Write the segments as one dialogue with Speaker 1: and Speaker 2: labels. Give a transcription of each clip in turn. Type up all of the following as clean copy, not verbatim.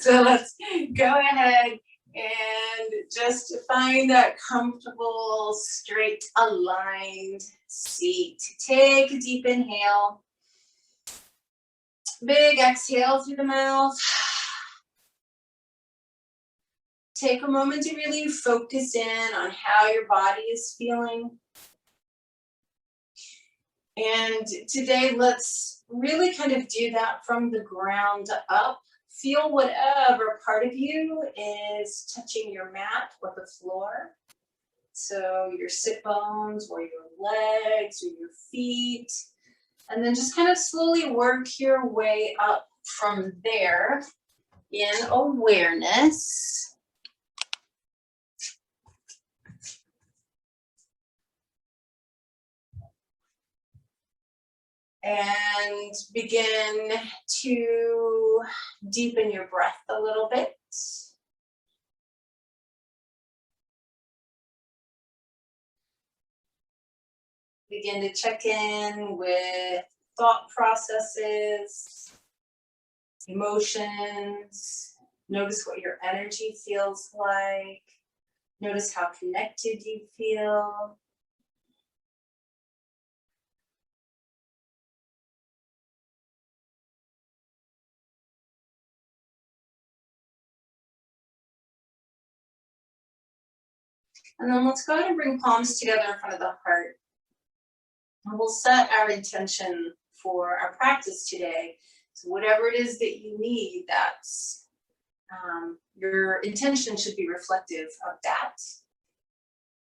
Speaker 1: So let's go ahead and just find that comfortable, straight, aligned seat. Take a deep inhale. Big exhale through the mouth. Take a moment to really focus in on how your body is feeling. And today, let's really kind of do that from the ground up. Feel whatever part of you is touching your mat or the floor. So your sit bones or your legs or your feet. And then just kind of slowly work your way up from there in awareness. And begin to deepen your breath a little bit. Begin to check in with thought processes, emotions. Notice what your energy feels like. Notice how connected you feel. And then let's go ahead and bring palms together in front of the heart. And we'll set our intention for our practice today. So whatever it is that you need, that's your intention should be reflective of that.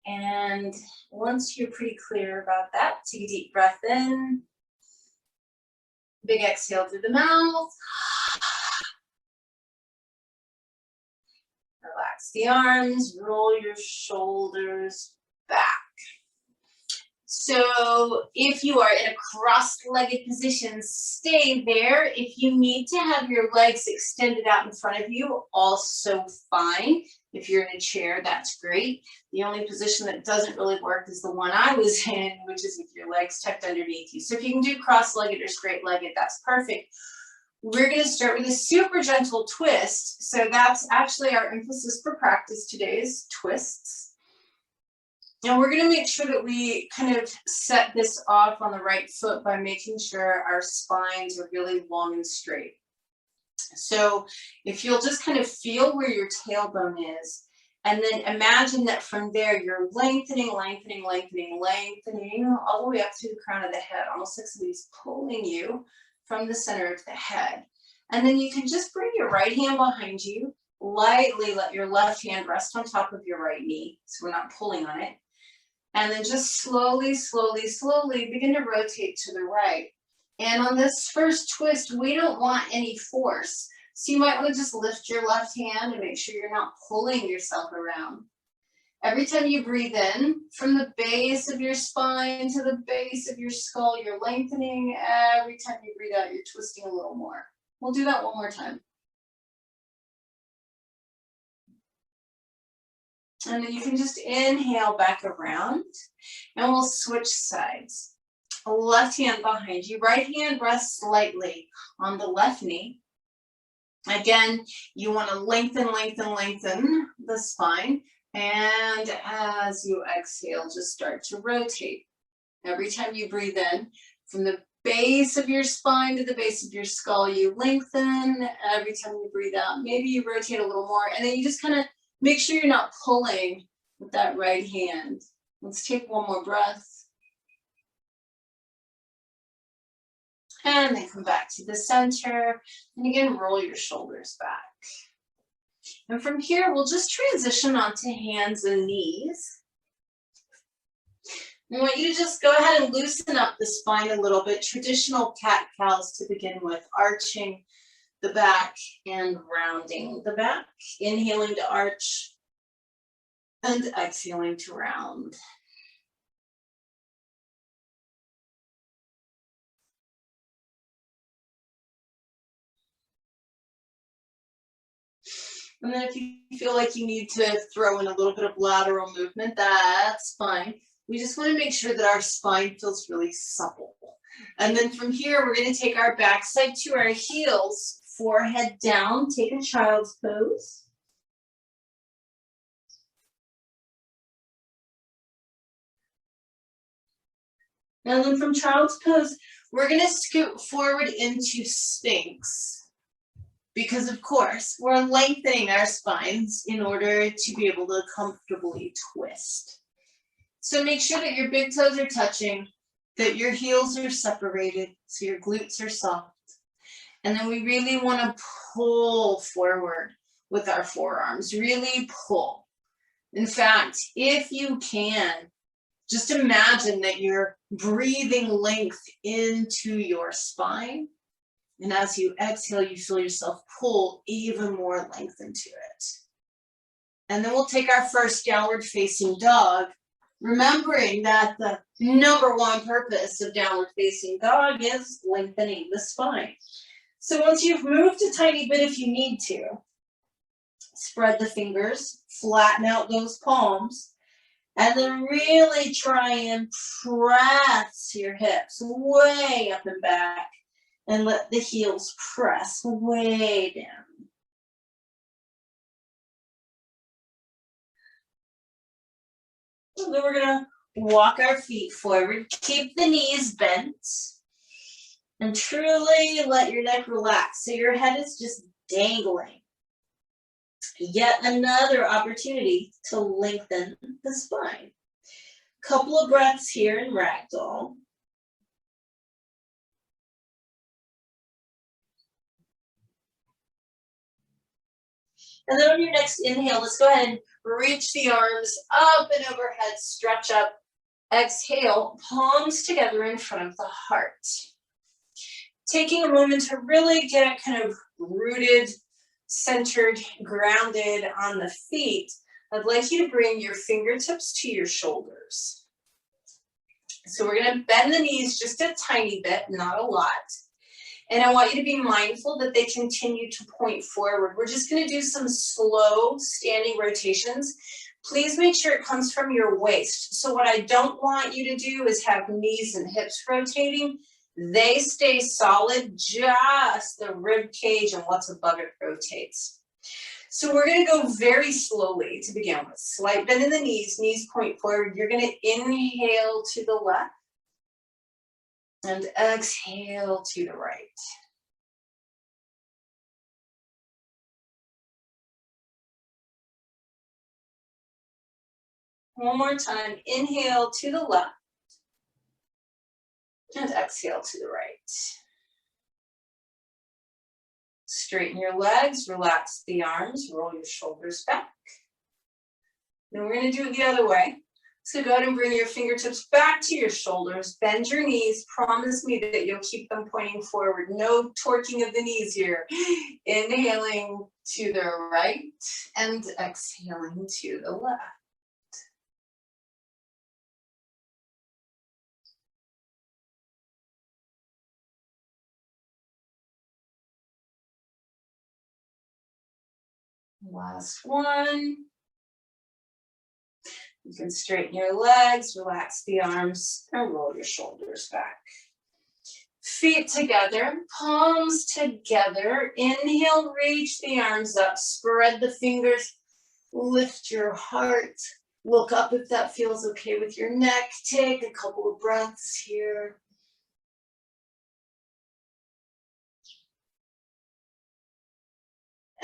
Speaker 1: And once you're pretty clear about that, take a deep breath in. Big exhale through the mouth. Relax the arms, roll your shoulders back. So if you are in a cross-legged position, stay there. If you need to have your legs extended out in front of you, also fine. If you're in a chair, that's great. The only position that doesn't really work is the one I was in, which is with your legs tucked underneath you. So if you can do cross-legged or straight-legged, that's perfect. We're going to start with a super gentle twist. So that's actually our emphasis for practice today is twists. And we're going to make sure that we kind of set this off on the right foot by making sure our spines are really long and straight. So if you'll just kind of feel where your tailbone is, and then imagine that from there you're lengthening, lengthening, lengthening, lengthening all the way up to the crown of the head, almost like somebody's pulling you from the center of the head. And then you can just bring your right hand behind you, lightly let your left hand rest on top of your right knee, so we're not pulling on it. And then just slowly, slowly, slowly begin to rotate to the right. And on this first twist, we don't want any force. So you might want to just lift your left hand and make sure you're not pulling yourself around. Every time you breathe in, from the base of your spine to the base of your skull, you're lengthening. Every time you breathe out, you're twisting a little more. We'll do that one more time. And then you can just inhale back around, and we'll switch sides. Left hand behind you, right hand rests lightly on the left knee. Again, you want to lengthen, lengthen, lengthen the spine. And as you exhale, just start to rotate. Every time you breathe in, from the base of your spine to the base of your skull, you lengthen. Every time you breathe out, maybe you rotate a little more, and then you just kind of make sure you're not pulling with that right hand. Let's take one more breath. And then come back to the center. And again, roll your shoulders back. And from here, we'll just transition onto hands and knees. I want you to just go ahead and loosen up the spine a little bit. Traditional cat-cows to begin with, arching the back and rounding the back. Inhaling to arch and exhaling to round. And then if you feel like you need to throw in a little bit of lateral movement, that's fine. We just want to make sure that our spine feels really supple. And then from here, we're going to take our backside to our heels forehead down, take a child's pose. And then from child's pose, we're gonna scoot forward into Sphinx. Because of course, we're lengthening our spines in order to be able to comfortably twist. So make sure that your big toes are touching, that your heels are separated, so your glutes are soft. And then we really want to pull forward with our forearms, really pull. In fact, if you can, just imagine that you're breathing length into your spine. And as you exhale, you feel yourself pull even more length into it. And then we'll take our first downward facing dog, remembering that the number one purpose of downward facing dog is lengthening the spine. So once you've moved a tiny bit, if you need to, spread the fingers, flatten out those palms, and then really try and press your hips way up and back, and let the heels press way down. And then we're gonna walk our feet forward, keep the knees bent, and truly let your neck relax. So your head is just dangling. Yet another opportunity to lengthen the spine. Couple of breaths here in ragdoll. And then on your next inhale, let's go ahead and reach the arms up and overhead, stretch up. Exhale, palms together in front of the heart. Taking a moment to really get kind of rooted, centered, grounded on the feet, I'd like you to bring your fingertips to your shoulders. So we're going to bend the knees just a tiny bit, not a lot. And I want you to be mindful that they continue to point forward. We're just going to do some slow standing rotations. Please make sure it comes from your waist. So what I don't want you to do is have knees and hips rotating. They stay solid, just the rib cage and what's above it rotates. So we're going to go very slowly to begin with. Slight bend in the knees point forward. You're going to inhale to the left and exhale to the right. One more time, inhale to the left and exhale to the right. Straighten your legs, relax the arms, roll your shoulders back. Then we're going to do it the other way. So go ahead and bring your fingertips back to your shoulders, bend your knees, promise me that you'll keep them pointing forward. No torquing of the knees here. Inhaling to the right and exhaling to the left. Last one. You can straighten your legs, relax the arms, and roll your shoulders back. Feet together, palms together. Inhale, reach the arms up, spread the fingers, lift your heart. Look up if that feels okay with your neck. Take a couple of breaths here.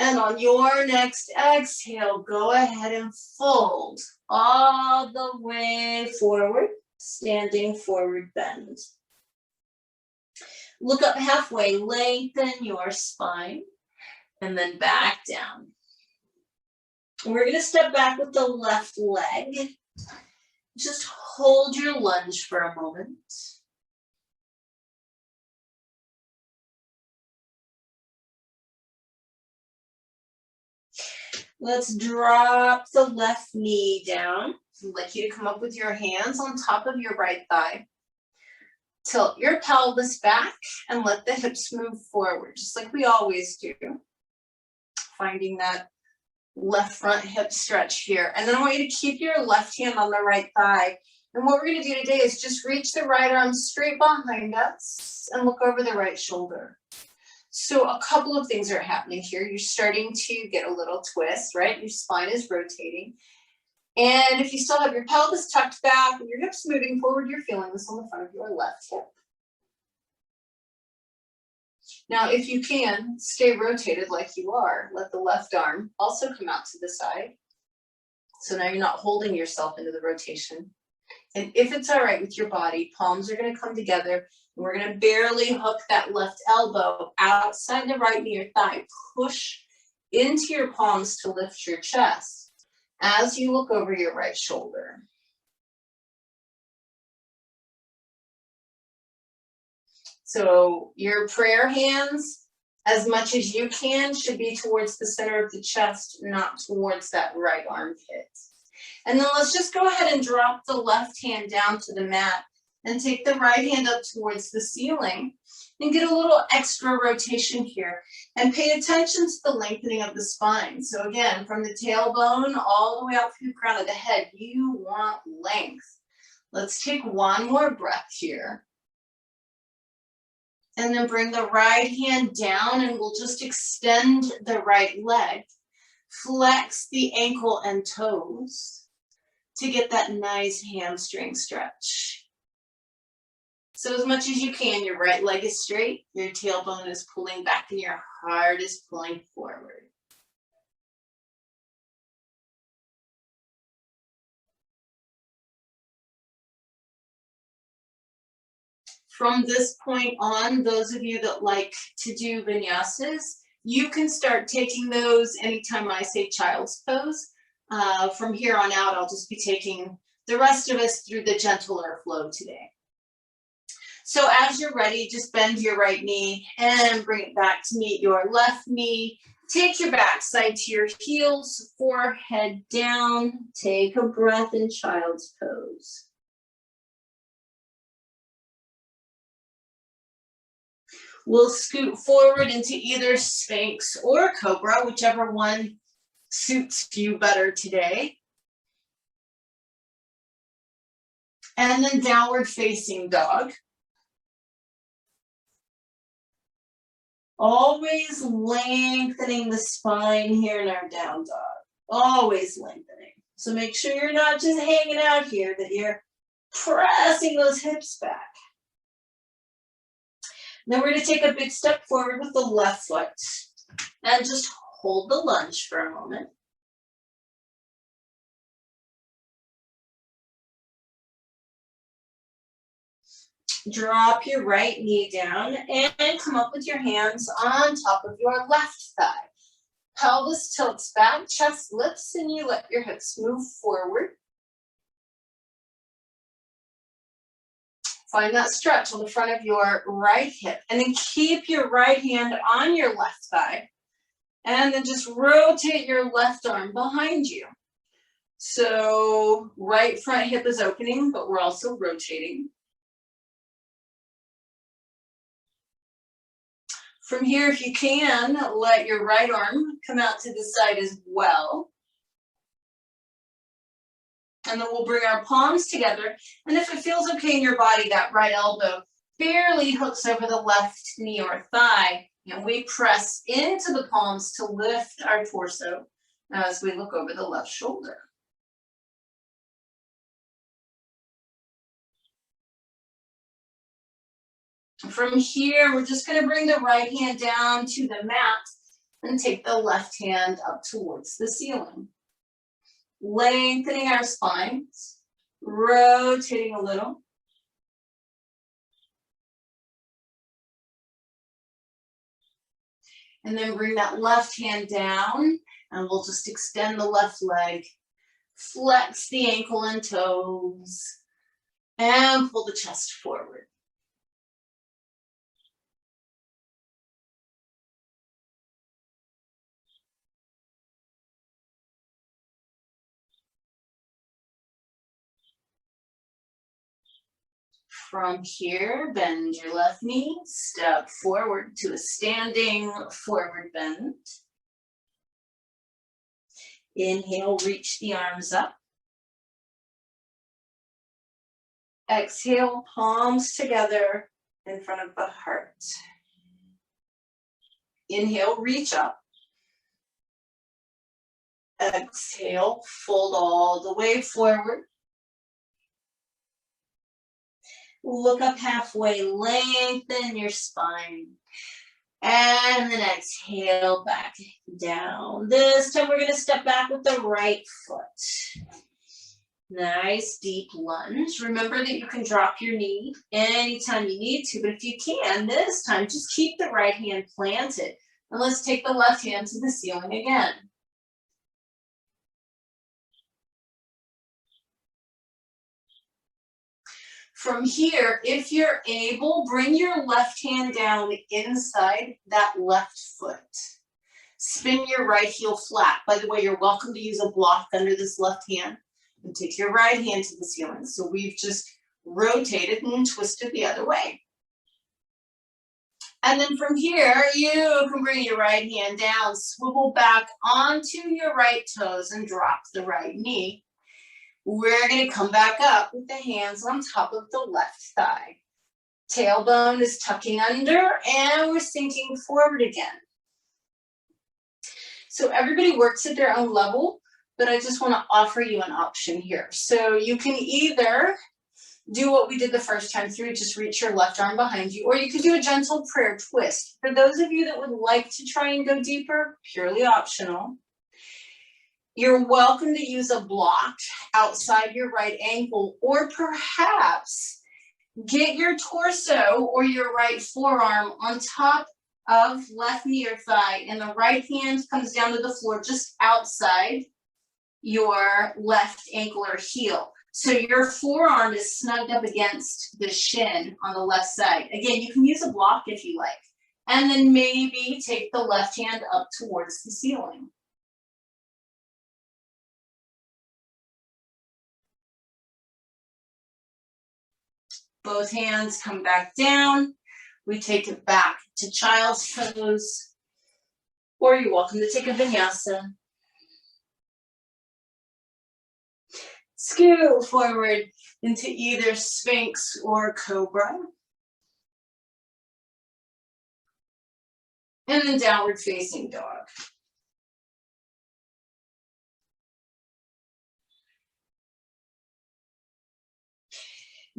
Speaker 1: And on your next exhale, go ahead and fold all the way forward, standing forward bend. Look up halfway, lengthen your spine, and then back down. We're going to step back with the left leg. Just hold your lunge for a moment. Let's drop the left knee down. I'd like you to come up with your hands on top of your right thigh. Tilt your pelvis back and let the hips move forward, just like we always do. Finding that left front hip stretch here. And then I want you to keep your left hand on the right thigh. And what we're going to do today is just reach the right arm straight behind us and look over the right shoulder. So a couple of things are happening here. You're starting to get a little twist, right? Your spine is rotating. And if you still have your pelvis tucked back and your hips moving forward, you're feeling this on the front of your left hip. Now, if you can, stay rotated like you are. Let the left arm also come out to the side. So now you're not holding yourself into the rotation. And if it's all right with your body, palms are going to come together, and we're going to barely hook that left elbow outside the right knee or thigh. Push into your palms to lift your chest as you look over your right shoulder. So your prayer hands, as much as you can, should be towards the center of the chest, not towards that right armpit. And then let's just go ahead and drop the left hand down to the mat and take the right hand up towards the ceiling and get a little extra rotation here. And pay attention to the lengthening of the spine. So again, from the tailbone all the way out through the crown of the head, you want length. Let's take one more breath here. And then bring the right hand down and we'll just extend the right leg. Flex the ankle and toes to get that nice hamstring stretch. So as much as you can, your right leg is straight, your tailbone is pulling back, and your heart is pulling forward. From this point on, those of you that like to do vinyasas, you can start taking those anytime I say child's pose. From here on out, I'll just be taking the rest of us through the gentler flow today. So as you're ready, just bend your right knee and bring it back to meet your left knee. Take your backside to your heels, forehead down. Take a breath in child's pose. We'll scoot forward into either Sphinx or Cobra, whichever one suits you better today. And then downward facing dog. Always lengthening the spine here in our down dog. Always lengthening. So make sure you're not just hanging out here, that you're pressing those hips back. Then we're going to take a big step forward with the left foot and just hold the lunge for a moment. Drop your right knee down and come up with your hands on top of your left thigh. Pelvis tilts back, chest lifts, and you let your hips move forward. Find that stretch on the front of your right hip, and then keep your right hand on your left thigh, and then just rotate your left arm behind you. So right front hip is opening, but we're also rotating. From here, if you can, let your right arm come out to the side as well. And then we'll bring our palms together. And if it feels okay in your body, that right elbow barely hooks over the left knee or thigh. And we press into the palms to lift our torso as we look over the left shoulder. From here, we're just going to bring the right hand down to the mat and take the left hand up towards the ceiling. Lengthening our spines, rotating a little. And then bring that left hand down, and we'll just extend the left leg, flex the ankle and toes, and pull the chest forward. From here, bend your left knee, step forward to a standing forward bend. Inhale, reach the arms up. Exhale, palms together in front of the heart. Inhale, reach up. Exhale, fold all the way forward. Look up halfway, lengthen your spine. And then exhale, back down. This time we're gonna step back with the right foot. Nice deep lunge. Remember that you can drop your knee anytime you need to, but if you can, this time just keep the right hand planted. And let's take the left hand to the ceiling again. From here, if you're able, bring your left hand down inside that left foot. Spin your right heel flat. By the way, you're welcome to use a block under this left hand and take your right hand to the ceiling. So we've just rotated and twisted the other way. And then from here, you can bring your right hand down, swivel back onto your right toes and drop the right knee. We're going to come back up with the hands on top of the left thigh. Tailbone is tucking under and we're sinking forward again. So everybody works at their own level, but I just want to offer you an option here. So you can either do what we did the first time through, just reach your left arm behind you, or you could do a gentle prayer twist. For those of you that would like to try and go deeper, purely optional. You're welcome to use a block outside your right ankle, or perhaps get your torso or your right forearm on top of left knee or thigh, and the right hand comes down to the floor just outside your left ankle or heel. So your forearm is snugged up against the shin on the left side. Again, you can use a block if you like. And then maybe take the left hand up towards the ceiling. Both hands come back down. We take it back to child's pose, or you're welcome to take a vinyasa. Scoot forward into either Sphinx or Cobra. And then downward facing dog.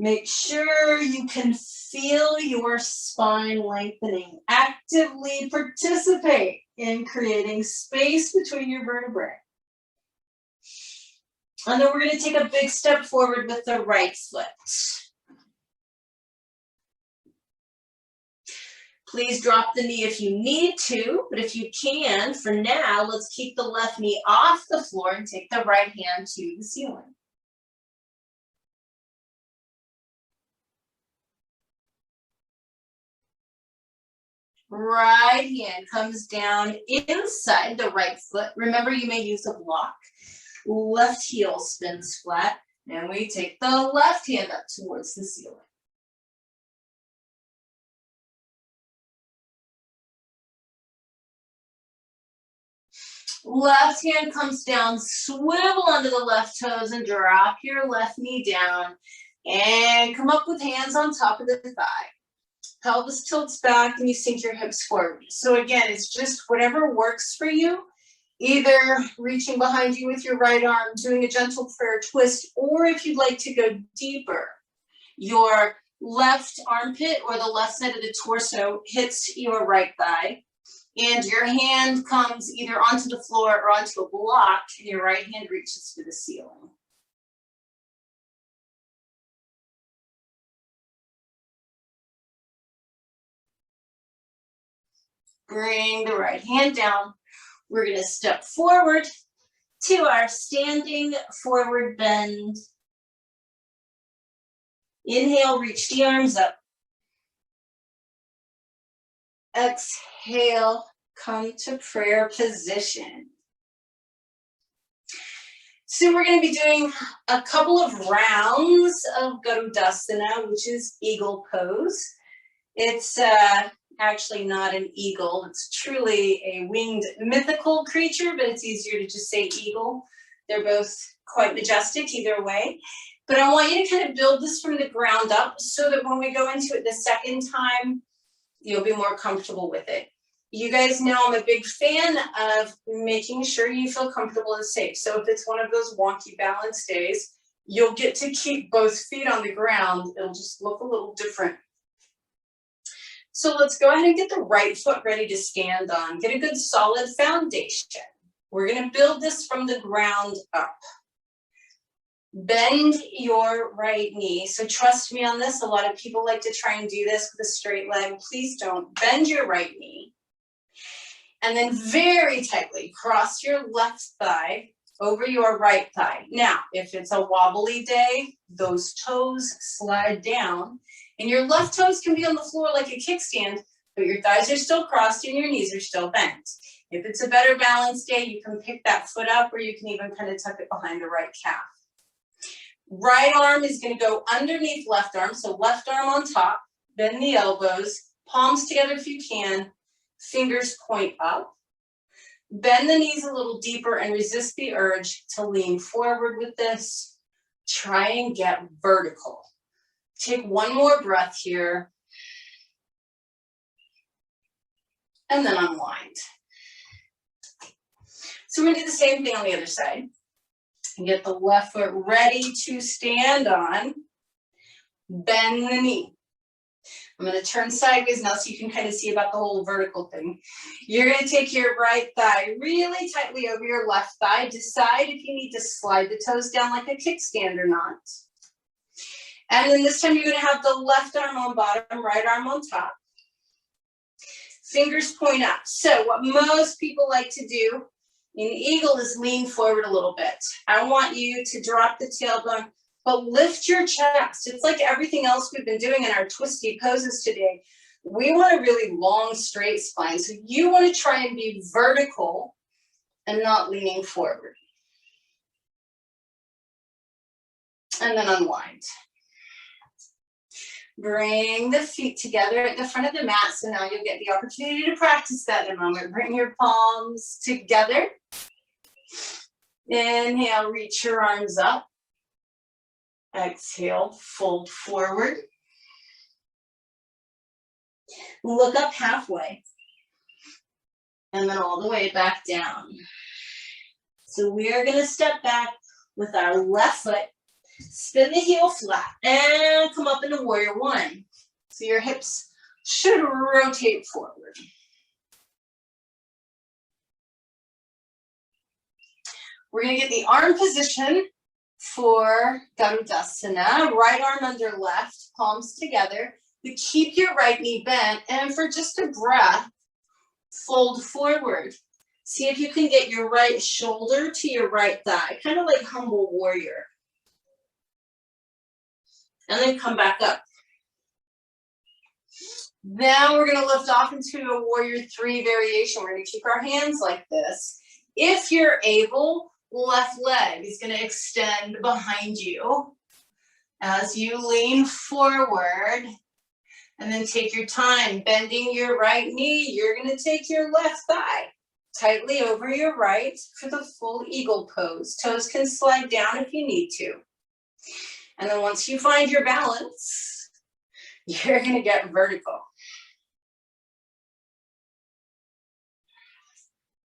Speaker 1: Make sure you can feel your spine lengthening. Actively participate in creating space between your vertebrae. And then we're going to take a big step forward with the right foot. Please drop the knee if you need to, but if you can, for now, let's keep the left knee off the floor and take the right hand to the ceiling. Right hand comes down inside the right foot. Remember, you may use a block. Left heel spins flat, and we take the left hand up towards the ceiling. Left hand comes down, swivel onto the left toes and drop your left knee down, and come up with hands on top of the thigh. Pelvis tilts back and you sink your hips forward. So again, it's just whatever works for you. Either reaching behind you with your right arm, doing a gentle prayer twist, or if you'd like to go deeper, your left armpit or the left side of the torso hits your right thigh, and your hand comes either onto the floor or onto a block, and your right hand reaches for the ceiling. Bring the right hand down. We're going to step forward to our standing forward bend. Inhale, reach the arms up. Exhale, come to prayer position. So we're going to be doing a couple of rounds of Garudasana, which is eagle pose. It's actually not an eagle. It's truly a winged mythical creature, but it's easier to just say eagle. They're both quite majestic either way. But I want you to kind of build this from the ground up so that when we go into it the second time, you'll be more comfortable with it. You guys know I'm a big fan of making sure you feel comfortable and safe. So if it's one of those wonky balance days, you'll get to keep both feet on the ground. It'll just look a little different. So let's go ahead and get the right foot ready to stand on. Get a good solid foundation. We're going to build this from the ground up. Bend your right knee. So trust me on this. A lot of people like to try and do this with a straight leg. Please don't. Bend your right knee. And then very tightly cross your left thigh over your right thigh. Now, if it's a wobbly day, those toes slide down. And your left toes can be on the floor like a kickstand, but your thighs are still crossed and your knees are still bent. If it's a better balance day, you can pick that foot up, or you can even kind of tuck it behind the right calf. Right arm is going to go underneath left arm, so left arm on top, bend the elbows, palms together if you can, fingers point up. Bend the knees a little deeper and resist the urge to lean forward with this. Try and get vertical. Take one more breath here. And then unwind. So we're going to do the same thing on the other side. Get the left foot ready to stand on. Bend the knee. I'm going to turn sideways now so you can kind of see about the whole vertical thing. You're going to take your right thigh really tightly over your left thigh. Decide if you need to slide the toes down like a kickstand or not. And then this time you're going to have the left arm on bottom, right arm on top. Fingers point up. So what most people like to do in eagle is lean forward a little bit. I want you to drop the tailbone, but lift your chest. It's like everything else we've been doing in our twisty poses today. We want a really long, straight spine. So you want to try and be vertical and not leaning forward. And then unwind. Bring the feet together at the front of the mat. So now you'll get the opportunity to practice that in a moment. Bring your palms together. Inhale, reach your arms up. Exhale, fold forward. Look up halfway. And then all the way back down. So we are going to step back with our left foot. Spin the heel flat and come up into warrior one. So your hips should rotate forward. We're going to get the arm position for Garudasana. Right arm under left, palms together. You keep your right knee bent, and for just a breath, fold forward. See if you can get your right shoulder to your right thigh, kind of like humble warrior. And then come back up. Then we're going to lift off into a warrior three variation. We're going to keep our hands like this. If you're able, left leg is going to extend behind you as you lean forward. And then take your time bending your right knee. You're going to take your left thigh tightly over your right for the full eagle pose. Toes can slide down if you need to. And then once you find your balance, you're going to get vertical.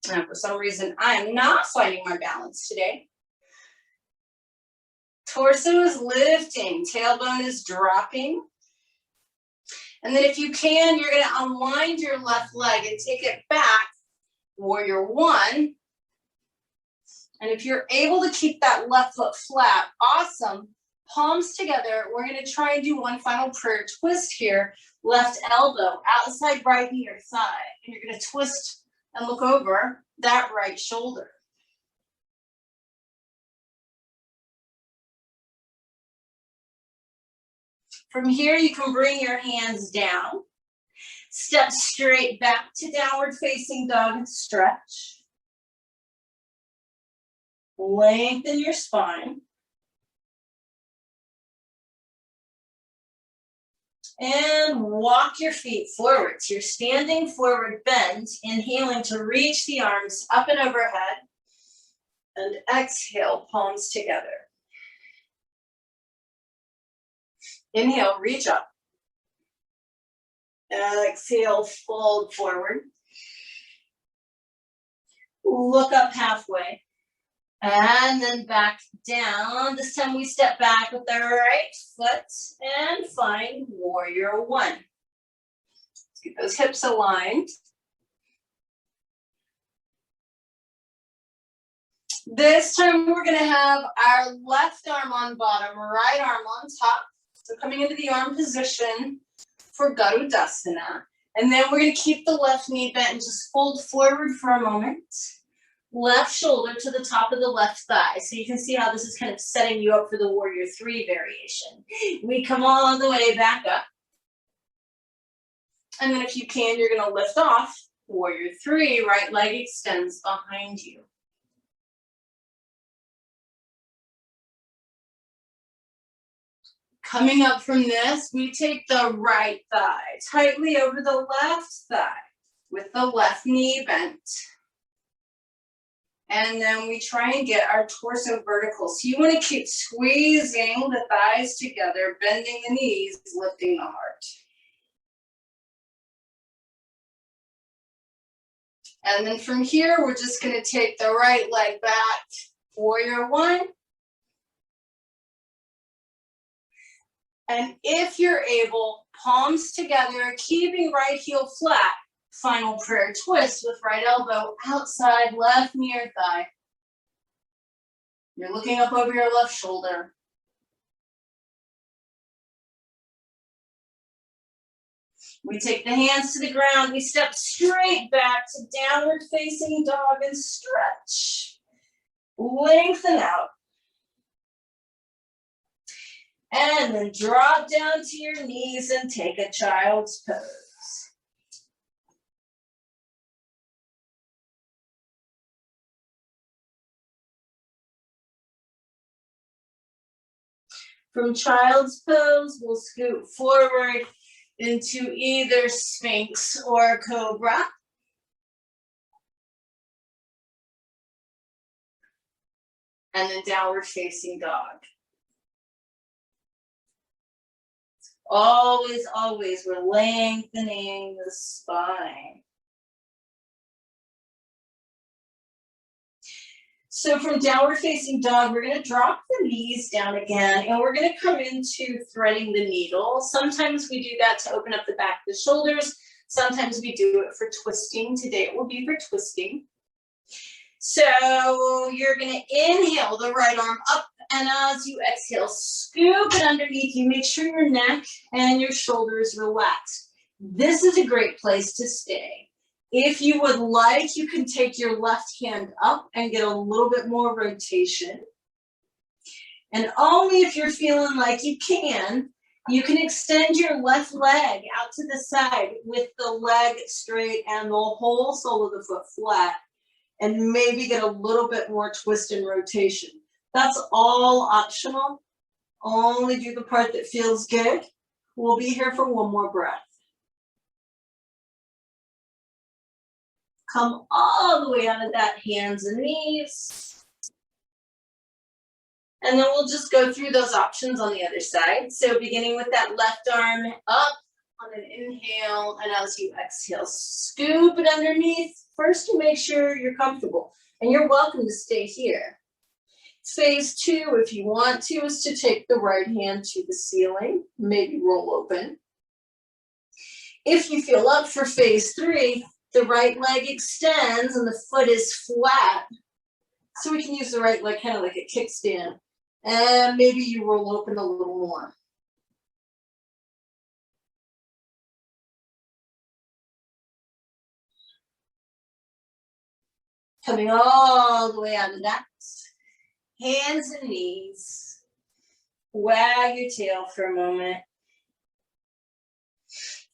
Speaker 1: And for some reason, I am not finding my balance today. Torso is lifting, tailbone is dropping. And then if you can, you're going to unwind your left leg and take it back, warrior one. And if you're able to keep that left foot flat, awesome. Palms together. We're going to try and do one final prayer twist here. Left elbow outside right knee or thigh. And you're going to twist and look over that right shoulder. From here, you can bring your hands down. Step straight back to downward facing dog and stretch. Lengthen your spine. And walk your feet forward. So you're standing forward bent, inhaling to reach the arms up and overhead. And exhale, palms together. Inhale, reach up. Exhale, fold forward. look up halfway, and then back down. This time we step back with our right foot and find warrior one. Let's get those hips aligned. This time we're gonna have our left arm on bottom, right arm on top. So coming into the arm position for Garudasana. And then we're gonna keep the left knee bent and just fold forward for a moment. Left shoulder to the top of the left thigh. So you can see how this is kind of setting you up for the warrior three variation. We come all the way back up. And then if you can, you're gonna lift off. Warrior three, right leg extends behind you. Coming up from this, we take the right thigh tightly over the left thigh with the left knee bent. And then we try and get our torso vertical. So you want to keep squeezing the thighs together, bending the knees, lifting the heart. And then from here, we're just going to take the right leg back, warrior one. And if you're able, palms together, keeping right heel flat. Final prayer twist with right elbow outside left near thigh. You're looking up over your left shoulder. We take the hands to the ground. We step straight back to downward facing dog and stretch. Lengthen out. And then drop down to your knees and take a child's pose. From child's pose, we'll scoot forward into either Sphinx or Cobra. And then downward facing dog. Always, always, we're lengthening the spine. So from downward facing dog, we're going to drop the knees down again, and we're going to come into threading the needle. Sometimes we do that to open up the back of the shoulders. Sometimes we do it for twisting. Today it will be for twisting. So you're going to inhale the right arm up, and as you exhale, scoop it underneath you. Make sure your neck and your shoulders relax. This is a great place to stay. If you would like, you can take your left hand up and get a little bit more rotation. And only if you're feeling like you can extend your left leg out to the side with the leg straight and the whole sole of the foot flat, and maybe get a little bit more twist and rotation. That's all optional. Only do the part that feels good. We'll be here for one more breath. Come all the way out of that, hands and knees. And then we'll just go through those options on the other side. So beginning with that left arm up on an inhale, and as you exhale, scoop it underneath. First, to make sure you're comfortable, and you're welcome to stay here. Phase two, if you want to, is to take the right hand to the ceiling, maybe roll open. If you feel up for phase three, the right leg extends and the foot is flat. So we can use the right leg kind of like a kickstand. And maybe you roll open a little more. Coming all the way out of that. Hands and knees. Wag your tail for a moment.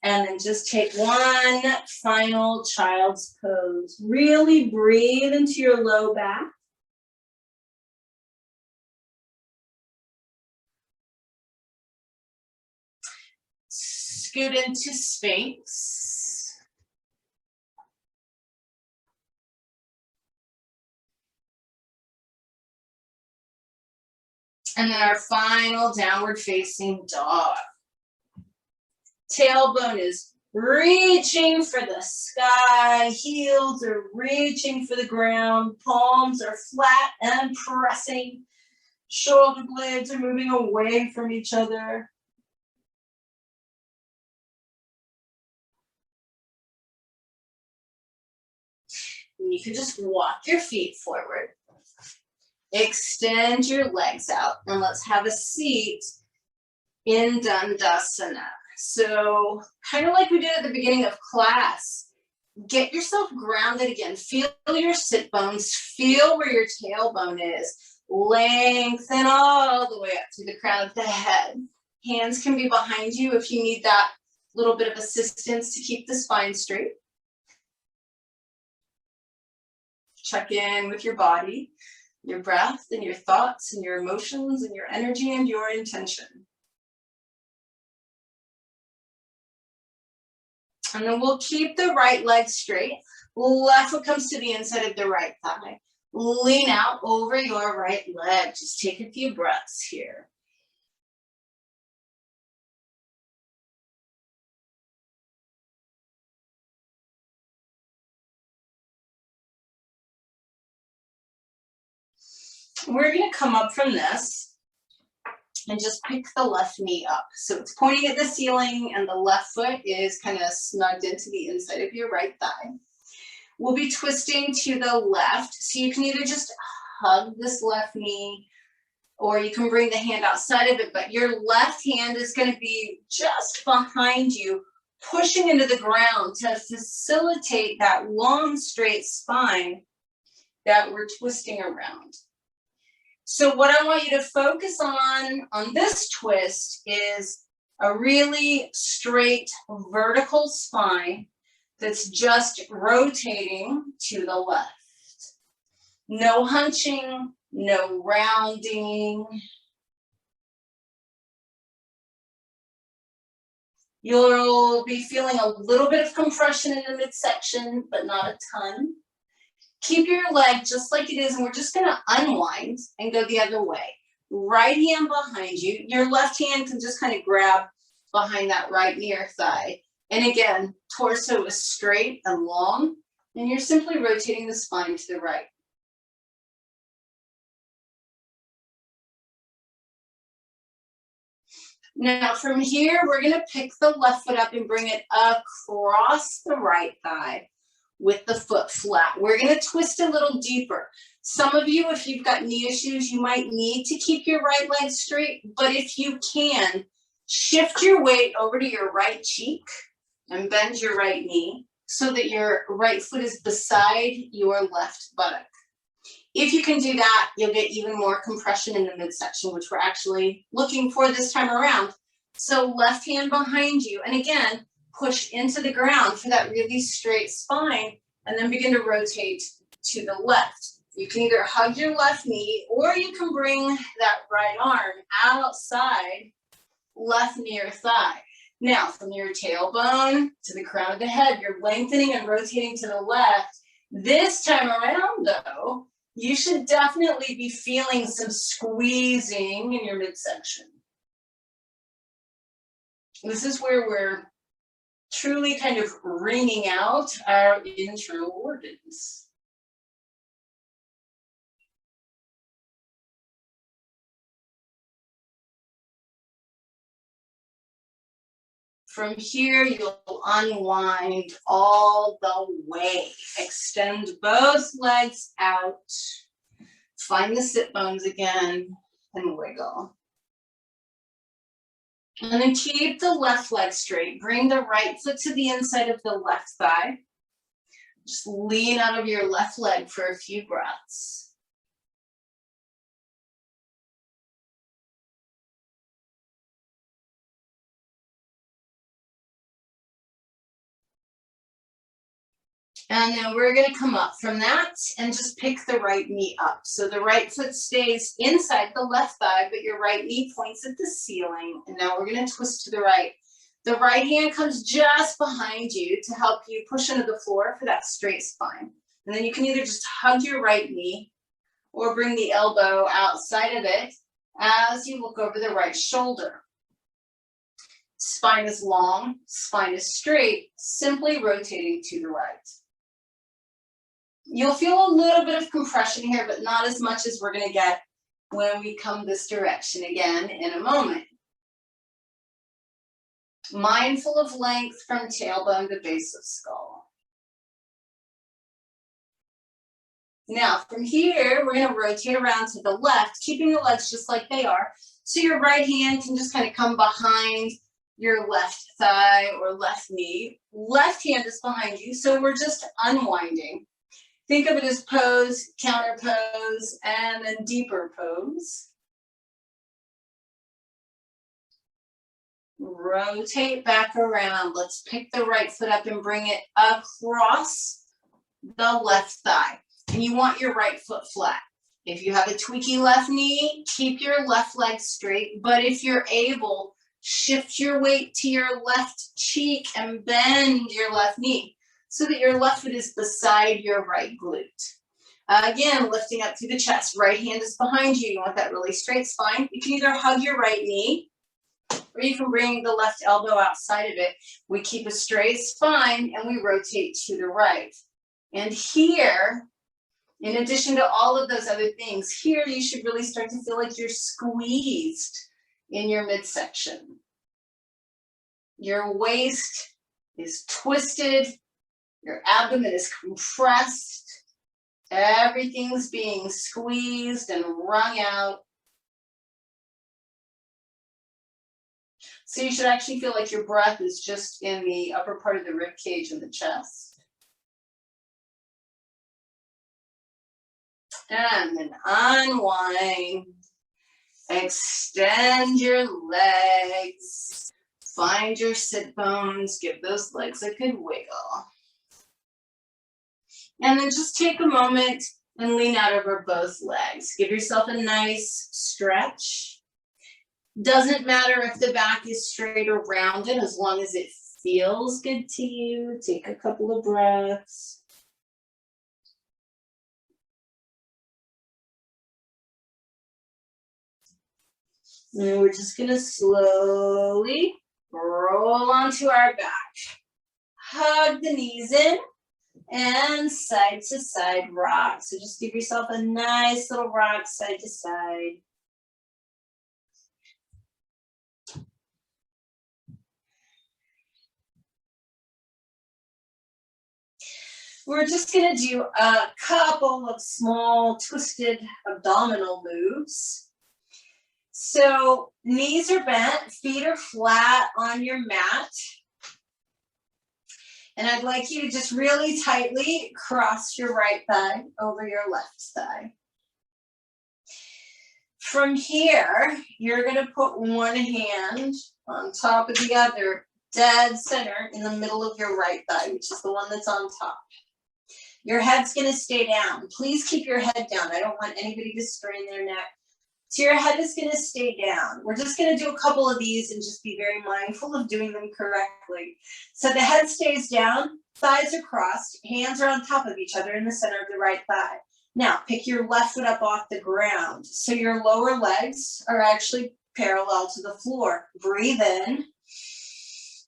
Speaker 1: And then just take one final child's pose. Really breathe into your low back. Scoot into Sphinx. And then our final downward facing dog. Tailbone is Reaching for the sky, heels are reaching for the ground, palms are flat and pressing, shoulder blades are moving away from each other. And you can just walk your feet forward. Extend your legs out, and let's have a seat in Dandasana. So kind of like we did at the beginning of class, get yourself grounded again. Feel your sit bones, feel where your tailbone is. Lengthen all the way up to the crown of the head. Hands can be behind you if you need that little bit of assistance to keep the spine straight. Check in with your body, your breath, and your thoughts, and your emotions, and your energy, and your intention. And then we'll keep the right leg straight. Left foot comes to the inside of the right thigh. Lean out over your right leg. Just take a few breaths here. We're going to come up from this and just pick the left knee up. So it's pointing at the ceiling and the left foot is kind of snugged into the inside of your right thigh. We'll be twisting to the left. So you can either just hug this left knee or you can bring the hand outside of it, but your left hand is going to be just behind you, pushing into the ground to facilitate that long, straight spine that we're twisting around. So what I want you to focus on this twist is a really straight vertical spine that's just rotating to the left. No hunching, no rounding. You'll be feeling a little bit of compression in the midsection, but not a ton. Keep your leg just like it is, and we're just going to unwind and go the other way. Right hand behind you. Your left hand can just kind of grab behind that right knee or thigh. And again, torso is straight and long, and you're simply rotating the spine to the right. Now from here, we're going to pick the left foot up and bring it across the right thigh with the foot flat. We're going to twist a little deeper. Some of you, if you've got knee issues, you might need to keep your right leg straight, but if you can, shift your weight over to your right cheek and bend your right knee so that your right foot is beside your left buttock. If you can do that, you'll get even more compression in the midsection, which we're actually looking for this time around. So left hand behind you, and again, push into the ground for that really straight spine, and then begin to rotate to the left. You can either hug your left knee, or you can bring that right arm outside left knee or thigh. Now, from your tailbone to the crown of the head, you're lengthening and rotating to the left. This time around, though, you should definitely be feeling some squeezing in your midsection. This is where we're truly kind of wringing out our internal organs. From here, you'll unwind all the way. Extend both legs out. Find the sit bones again and wiggle. And then keep the left leg straight. Bring the right foot to the inside of the left thigh. Just lean out of your left leg for a few breaths. And then we're going to come up from that and just pick the right knee up. So the right foot stays inside the left thigh, but your right knee points at the ceiling. And now we're going to twist to the right. The right hand comes just behind you to help you push into the floor for that straight spine. And then you can either just hug your right knee or bring the elbow outside of it as you look over the right shoulder. Spine is long, spine is straight, simply rotating to the right. You'll feel a little bit of compression here, but not as much as we're gonna get when we come this direction again in a moment. Mindful of length from tailbone to base of skull. Now from here, we're gonna rotate around to the left, keeping the legs just like they are. So your right hand can just kind of come behind your left thigh or left knee. Left hand is behind you, so we're just unwinding. Think of it as pose, counter pose, and then deeper pose. Rotate back around. Let's pick the right foot up and bring it across the left thigh. And you want your right foot flat. If you have a tweaky left knee, keep your left leg straight. But if you're able, shift your weight to your left cheek and bend your left knee so that your left foot is beside your right glute. Again, lifting up through the chest. Right hand is behind you. You want that really straight spine. You can either hug your right knee, or you can bring the left elbow outside of it. We keep a straight spine and we rotate to the right. And here, in addition to all of those other things, here you should really start to feel like you're squeezed in your midsection. Your waist is twisted, your abdomen is compressed, everything's being squeezed and wrung out. So you should actually feel like your breath is just in the upper part of the rib cage and the chest. And then unwind, extend your legs, find your sit bones, give those legs a good wiggle. And then just take a moment and lean out over both legs. Give yourself a nice stretch. Doesn't matter if the back is straight or rounded, as long as it feels good to you. Take a couple of breaths. And we're just gonna slowly roll onto our back. Hug the knees in and side to side rock. So just give yourself a nice little rock side to side. We're just gonna do a couple of small twisted abdominal moves. So knees are bent, feet are flat on your mat. And I'd like you to just really tightly cross your right thigh over your left thigh. From here, you're gonna put one hand on top of the other, dead center in the middle of your right thigh, which is the one that's on top. Your head's gonna stay down. Please keep your head down. I don't want anybody to strain their neck. So your head is gonna stay down. We're just gonna do a couple of these and just be very mindful of doing them correctly. So the head stays down, thighs are crossed, hands are on top of each other in the center of the right thigh. Now pick your left foot up off the ground. So your lower legs are actually parallel to the floor. Breathe in,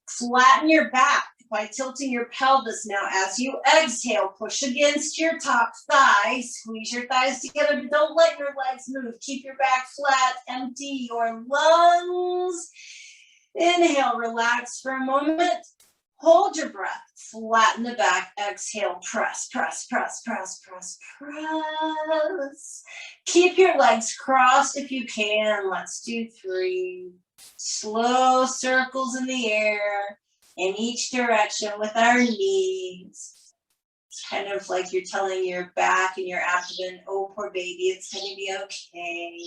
Speaker 1: flatten your back by tilting your pelvis. Now as you exhale, push against your top thigh, squeeze your thighs together, but don't let your legs move. Keep your back flat, empty your lungs. Inhale, relax for a moment. Hold your breath, flatten the back, exhale, press, press, press, press, press, press. Keep your legs crossed if you can. Let's do 3. Slow circles in the air in each direction with our knees. It's kind of like you're telling your back and your abdomen, oh, poor baby, it's going to be okay.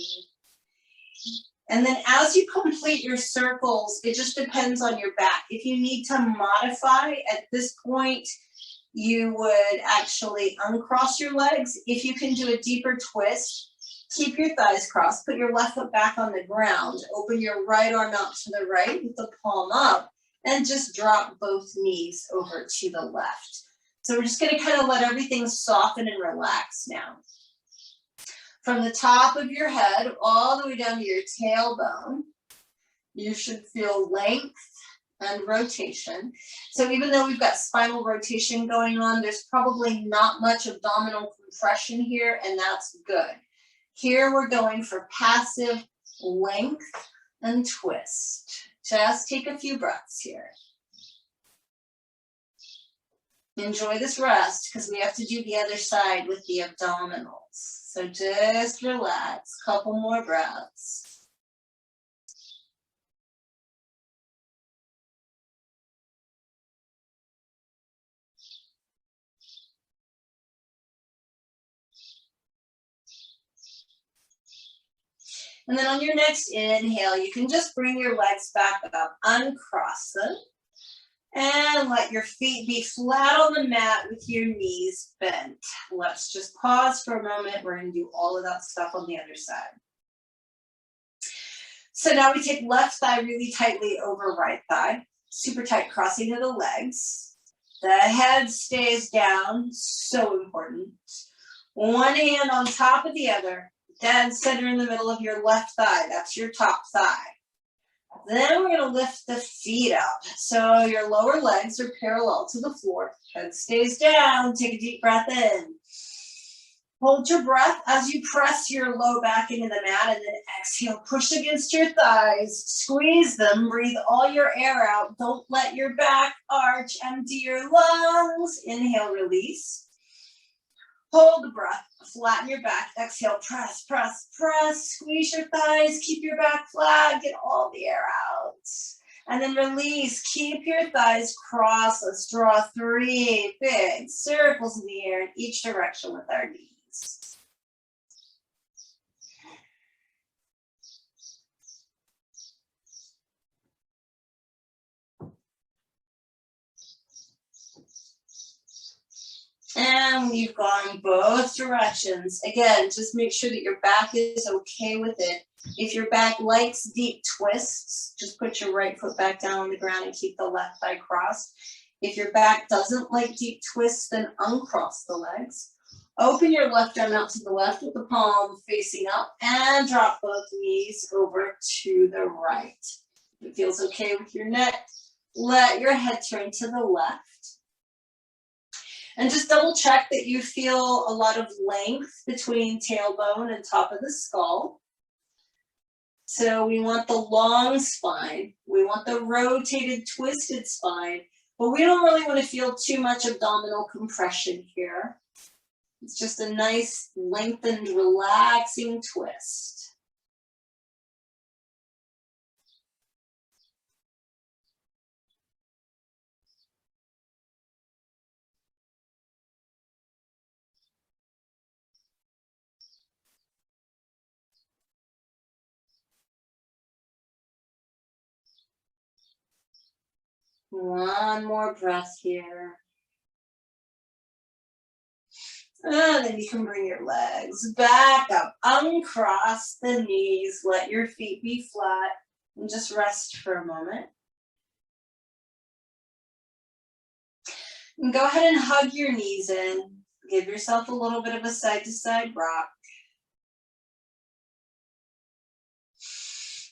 Speaker 1: And then as you complete your circles, it just depends on your back. If you need to modify at this point, you would actually uncross your legs. If you can do a deeper twist, keep your thighs crossed, put your left foot back on the ground, open your right arm out to the right with the palm up, and just drop both knees over to the left. So we're just gonna kind of let everything soften and relax now. From the top of your head all the way down to your tailbone, you should feel length and rotation. So even though we've got spinal rotation going on, there's probably not much abdominal compression here, and that's good. Here we're going for passive length and twist. Just take a few breaths here. Enjoy this rest because we have to do the other side with the abdominals. So just relax, couple more breaths. And then on your next inhale, you can just bring your legs back up, uncross them, and let your feet be flat on the mat with your knees bent. Let's just pause for a moment. We're going to do all of that stuff on the other side. So now we take left thigh really tightly over right thigh, super tight crossing of the legs. The head stays down, so important. One hand on top of the other, dead center in the middle of your left thigh. That's your top thigh. Then we're going to lift the feet up. So your lower legs are parallel to the floor. Head stays down. Take a deep breath in. Hold your breath as you press your low back into the mat, and then exhale. Push against your thighs. Squeeze them. Breathe all your air out. Don't let your back arch. Empty your lungs. Inhale, release. Hold the breath. Flatten your back. Exhale, press, press, press. Squeeze your thighs. Keep your back flat. Get all the air out. And then release. Keep your thighs crossed. Let's draw 3 big circles in the air in each direction with our knees. And we've gone both directions. Again, just make sure that your back is okay with it. If your back likes deep twists, just put your right foot back down on the ground and keep the left thigh crossed. If your back doesn't like deep twists, then uncross the legs. Open your left arm out to the left with the palm facing up and drop both knees over to the right. If it feels okay with your neck, let your head turn to the left. And just double check that you feel a lot of length between tailbone and top of the skull. So we want the long spine. We want the rotated, twisted spine, but we don't really want to feel too much abdominal compression here. It's just a nice, lengthened, relaxing twist. One more breath here. And then you can bring your legs back up, uncross the knees, let your feet be flat, and just rest for a moment. And go ahead and hug your knees in. Give yourself a little bit of a side-to-side rock.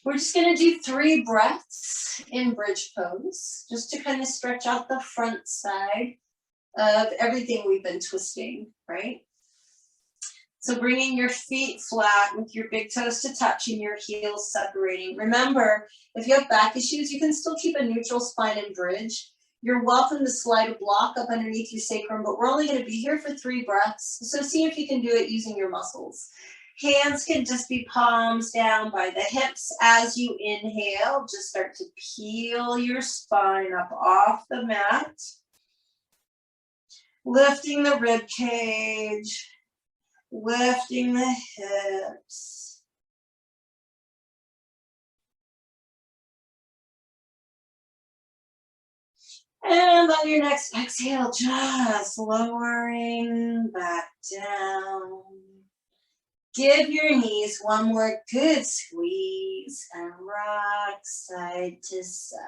Speaker 1: We're just going to do 3 breaths in bridge pose, just to kind of stretch out the front side of everything we've been twisting, right? So bringing your feet flat with your big toes to touch and your heels separating. Remember, if you have back issues, you can still keep a neutral spine and bridge. You're welcome to slide a block up underneath your sacrum, but we're only going to be here for 3 breaths. So see if you can do it using your muscles. Hands can just be palms down by the hips. As you inhale, just start to peel your spine up off the mat. Lifting the rib cage, lifting the hips. And on your next exhale, just lowering back down. Give your knees one more good squeeze and rock side to side.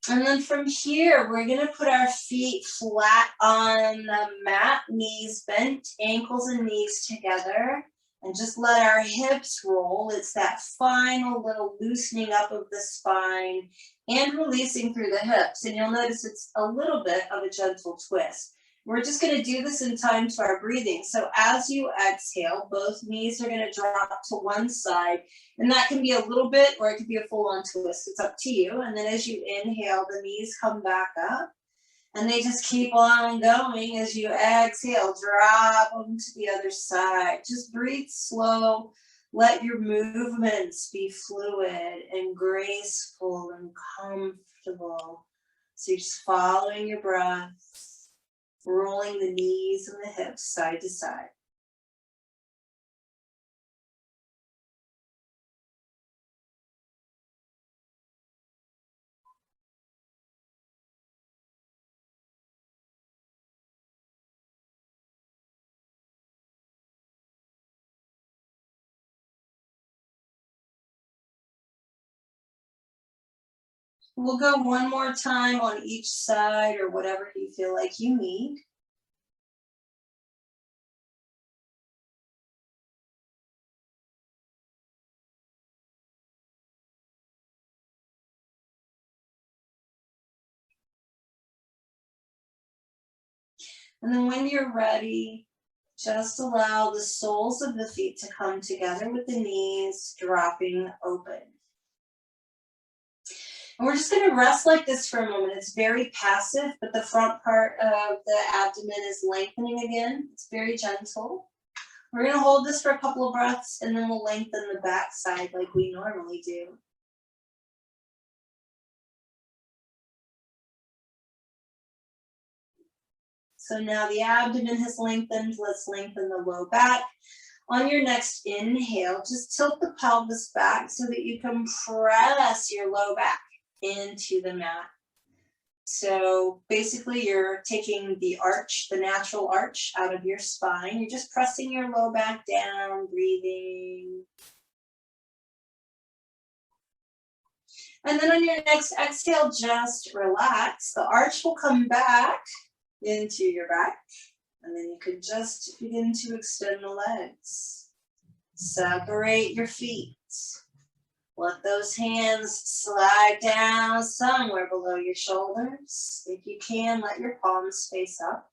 Speaker 1: And then from here, we're going to put our feet flat on the mat, knees bent, ankles and knees together. And just let our hips roll. It's that final little loosening up of the spine and releasing through the hips. And you'll notice it's a little bit of a gentle twist. We're just going to do this in time to our breathing. So as you exhale, both knees are going to drop to one side. And that can be a little bit, or it could be a full-on twist. It's up to you. And then as you inhale, the knees come back up. And they just keep on going as you exhale. Drop them to the other side. Just breathe slow. Let your movements be fluid and graceful and comfortable. So you're just following your breath, rolling the knees and the hips side to side. We'll go one more time on each side or whatever you feel like you need. And then when you're ready, just allow the soles of the feet to come together with the knees dropping open. And we're just going to rest like this for a moment. It's very passive, but the front part of the abdomen is lengthening again. It's very gentle. We're going to hold this for a couple of breaths, and then we'll lengthen the back side like we normally do. So now the abdomen has lengthened. Let's lengthen the low back. On your next inhale, just tilt the pelvis back so that you can press your low back into the mat. So basically you're taking the arch, the natural arch out of your spine. You're just pressing your low back down, breathing. And then on your next exhale, just relax. The arch will come back into your back. And then you could just begin to extend the legs. Separate your feet. Let those hands slide down somewhere below your shoulders. If you can, let your palms face up.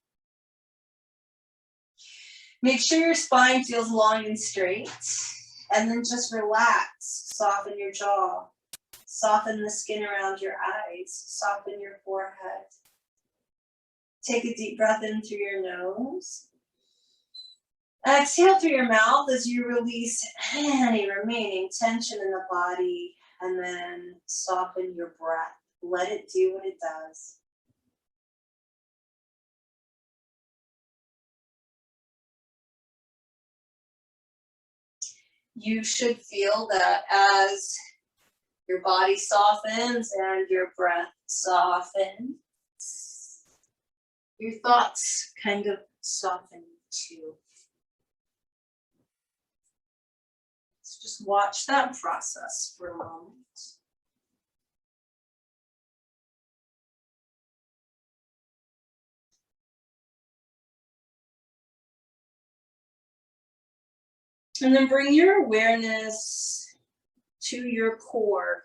Speaker 1: Make sure your spine feels long and straight. And then just relax. Soften your jaw. Soften the skin around your eyes. Soften your forehead. Take a deep breath in through your nose. Exhale through your mouth as you release any remaining tension in the body, and then soften your breath. Let it do what it does. You should feel that as your body softens and your breath softens, your thoughts kind of soften too. So just watch that process for a moment. And then bring your awareness to your core,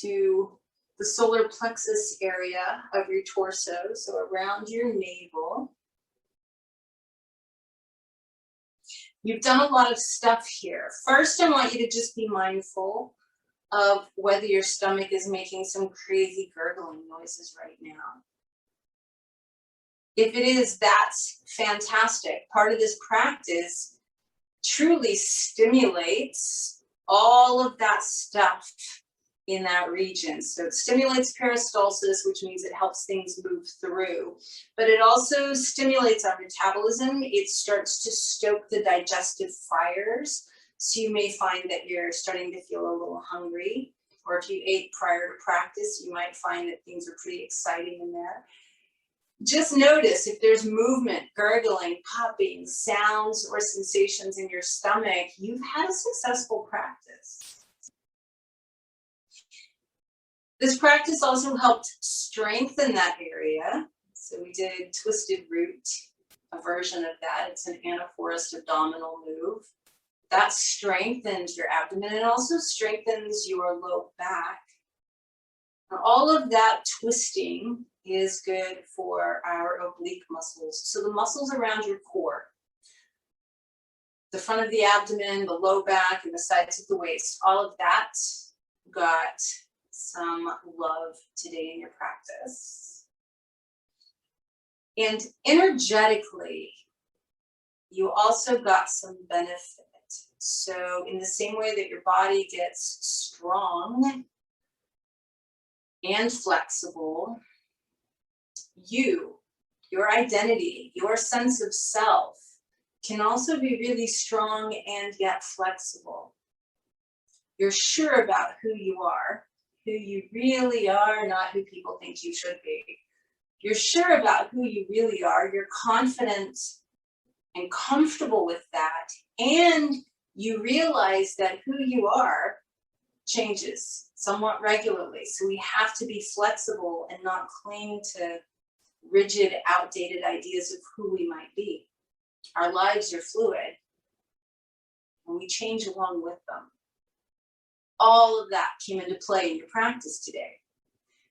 Speaker 1: to the solar plexus area of your torso, so around your navel. You've done a lot of stuff here. First, I want you to just be mindful of whether your stomach is making some crazy gurgling noises right now. If it is, that's fantastic. Part of this practice truly stimulates all of that stuff in that region. So it stimulates peristalsis, which means it helps things move through, but it also stimulates our metabolism. It starts to stoke the digestive fires. So you may find that you're starting to feel a little hungry, or if you ate prior to practice, you might find that things are pretty exciting in there. Just notice if there's movement, gurgling, popping, sounds, or sensations in your stomach, you've had a successful practice. This practice also helped strengthen that area. So we did twisted root a version of that. It's an anaphorist abdominal move. That strengthens your abdomen and also strengthens your low back. And all of that twisting is good for our oblique muscles. So the muscles around your core, the front of the abdomen, the low back, and the sides of the waist, all of that got some love today in your practice. And energetically, you also got some benefit. So in the same way that your body gets strong and flexible, your identity, your sense of self can also be really strong and yet flexible. You're sure about who you are, who you really are, not who people think you should be. You're sure about who you really are. You're confident and comfortable with that. And you realize that who you are changes somewhat regularly. So we have to be flexible and not cling to rigid, outdated ideas of who we might be. Our lives are fluid, and we change along with them. All of that came into play in your practice today.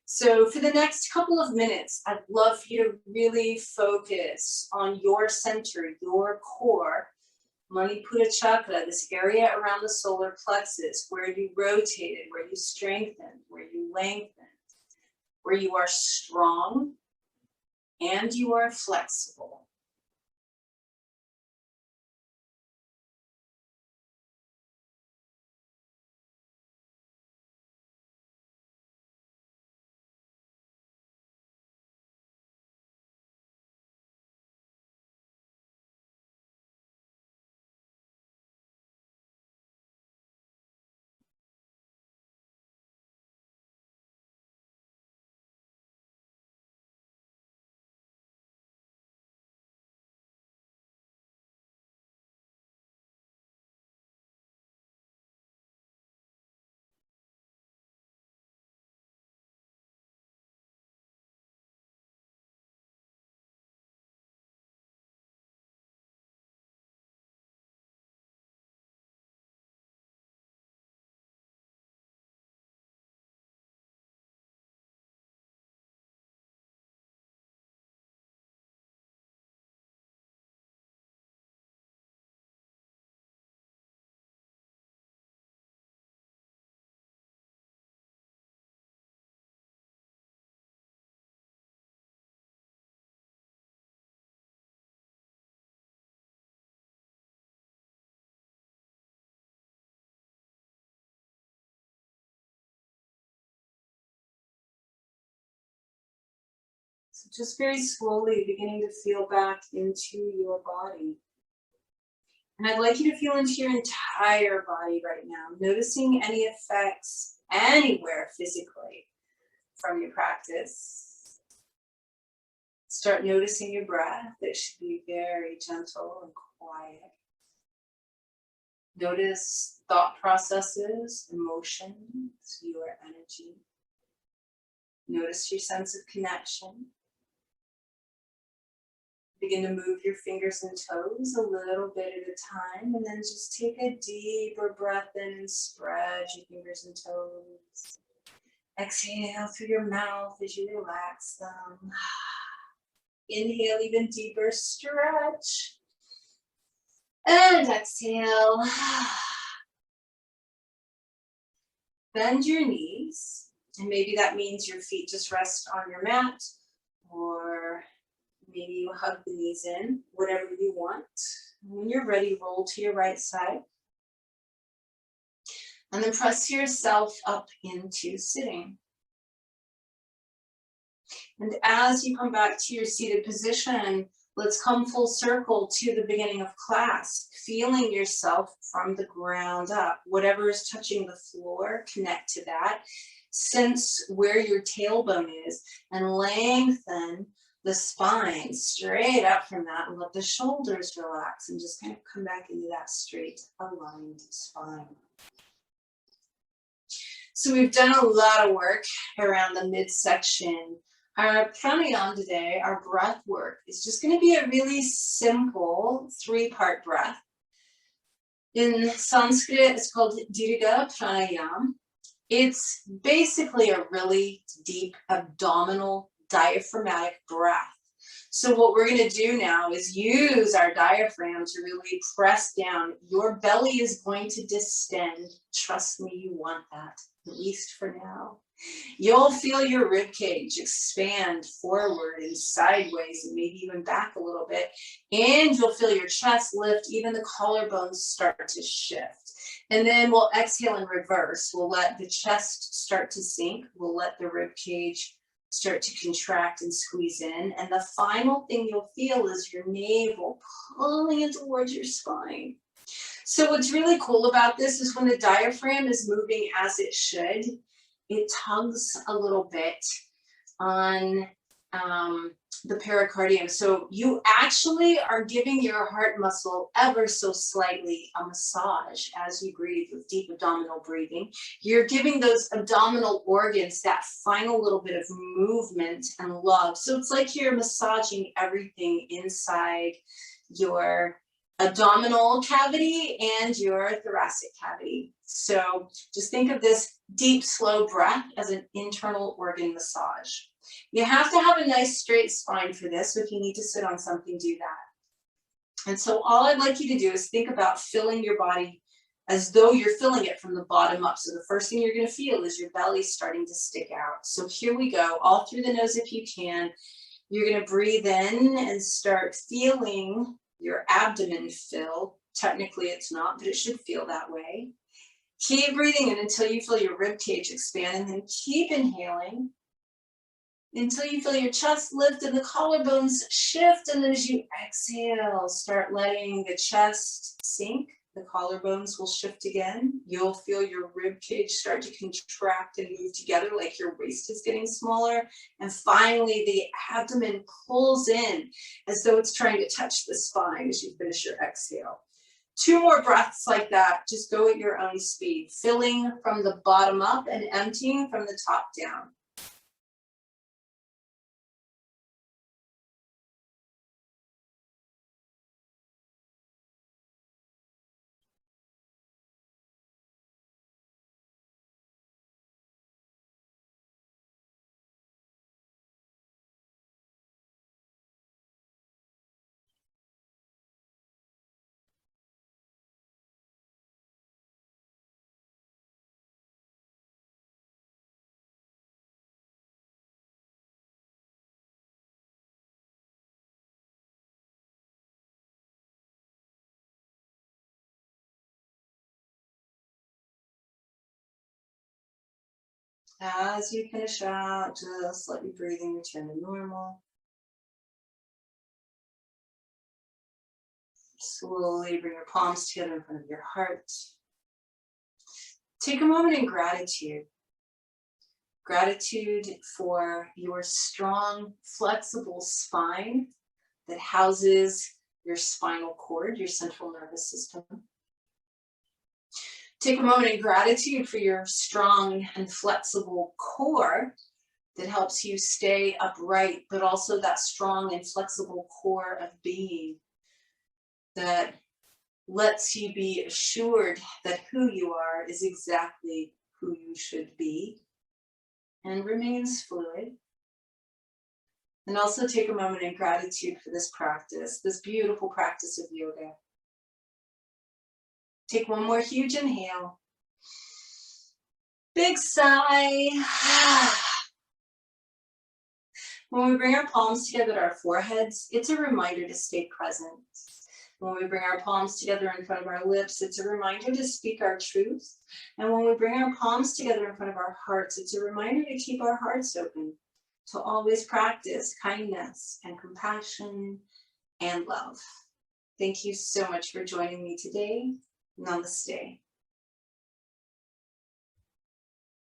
Speaker 1: So for the next couple of minutes, I'd love for you to really focus on your center, your core, Manipura chakra, this area around the solar plexus, where you rotated, where you strengthened, where you lengthened, where you are strong and you are flexible. So just very slowly beginning to feel back into your body. And I'd like you to feel into your entire body right now, noticing any effects anywhere physically from your practice. Start noticing your breath. It should be very gentle and quiet. Notice thought processes, emotions, your energy. Notice your sense of connection. Begin to move your fingers and toes a little bit at a time, and then just take a deeper breath in and spread your fingers and toes. Exhale through your mouth as you relax them. Inhale even deeper, stretch. And exhale. Bend your knees, and maybe that means your feet just rest on your mat, or maybe you hug the knees in, whatever you want. When you're ready, roll to your right side. And then press yourself up into sitting. And as you come back to your seated position, let's come full circle to the beginning of class, feeling yourself from the ground up. Whatever is touching the floor, connect to that. Sense where your tailbone is and lengthen the spine straight up from that, and let the shoulders relax and just kind of come back into that straight aligned spine. So we've done a lot of work around the midsection Our pranayama today, our breath work, is just going to be a really simple 3-part breath. In Sanskrit, it's called Dirgha Pranayama. It's basically a really deep abdominal diaphragmatic breath. So what we're going to do now is use our diaphragm to really press down. Your belly is going to distend. Trust me, you want that, at least for now. You'll feel your rib cage expand forward and sideways and maybe even back a little bit. And you'll feel your chest lift, even the collarbones start to shift. And then we'll exhale in reverse. We'll let the chest start to sink. We'll let the rib cage start to contract and squeeze in. And the final thing you'll feel is your navel pulling in towards your spine. So what's really cool about this is when the diaphragm is moving as it should, it tugs a little bit on the pericardium. So you actually are giving your heart muscle ever so slightly a massage as you breathe with deep abdominal breathing. You're giving those abdominal organs that final little bit of movement and love. So it's like you're massaging everything inside your abdominal cavity and your thoracic cavity. So just think of this deep, slow breath as an internal organ massage. You have to have a nice straight spine for this. So if you need to sit on something, do that. And so all I'd like you to do is think about filling your body as though you're filling it from the bottom up. So the first thing you're going to feel is your belly starting to stick out. So here we go, all through the nose if you can. You're going to breathe in and start feeling your abdomen fill. Technically it's not, but it should feel that way. Keep breathing in until you feel your rib cage expand, and then keep inhaling until you feel your chest lift and the collarbones shift. And then as you exhale, start letting the chest sink. The collarbones will shift again. You'll feel your rib cage start to contract and move together like your waist is getting smaller. And finally, the abdomen pulls in as though it's trying to touch the spine as you finish your exhale. 2 more breaths like that. Just go at your own speed, filling from the bottom up and emptying from the top down. As you finish out, just let your breathing return to normal. Slowly bring your palms together in front of your heart. Take a moment in gratitude. Gratitude for your strong, flexible spine that houses your spinal cord, your central nervous system. Take a moment in gratitude for your strong and flexible core that helps you stay upright, but also that strong and flexible core of being that lets you be assured that who you are is exactly who you should be and remains fluid. And also take a moment in gratitude for this practice, this beautiful practice of yoga. Take one more huge inhale. Big sigh. When we bring our palms together at our foreheads, it's a reminder to stay present. When we bring our palms together in front of our lips, it's a reminder to speak our truth. And when we bring our palms together in front of our hearts, it's a reminder to keep our hearts open, to always practice kindness and compassion and love. Thank you so much for joining me today. Namaste.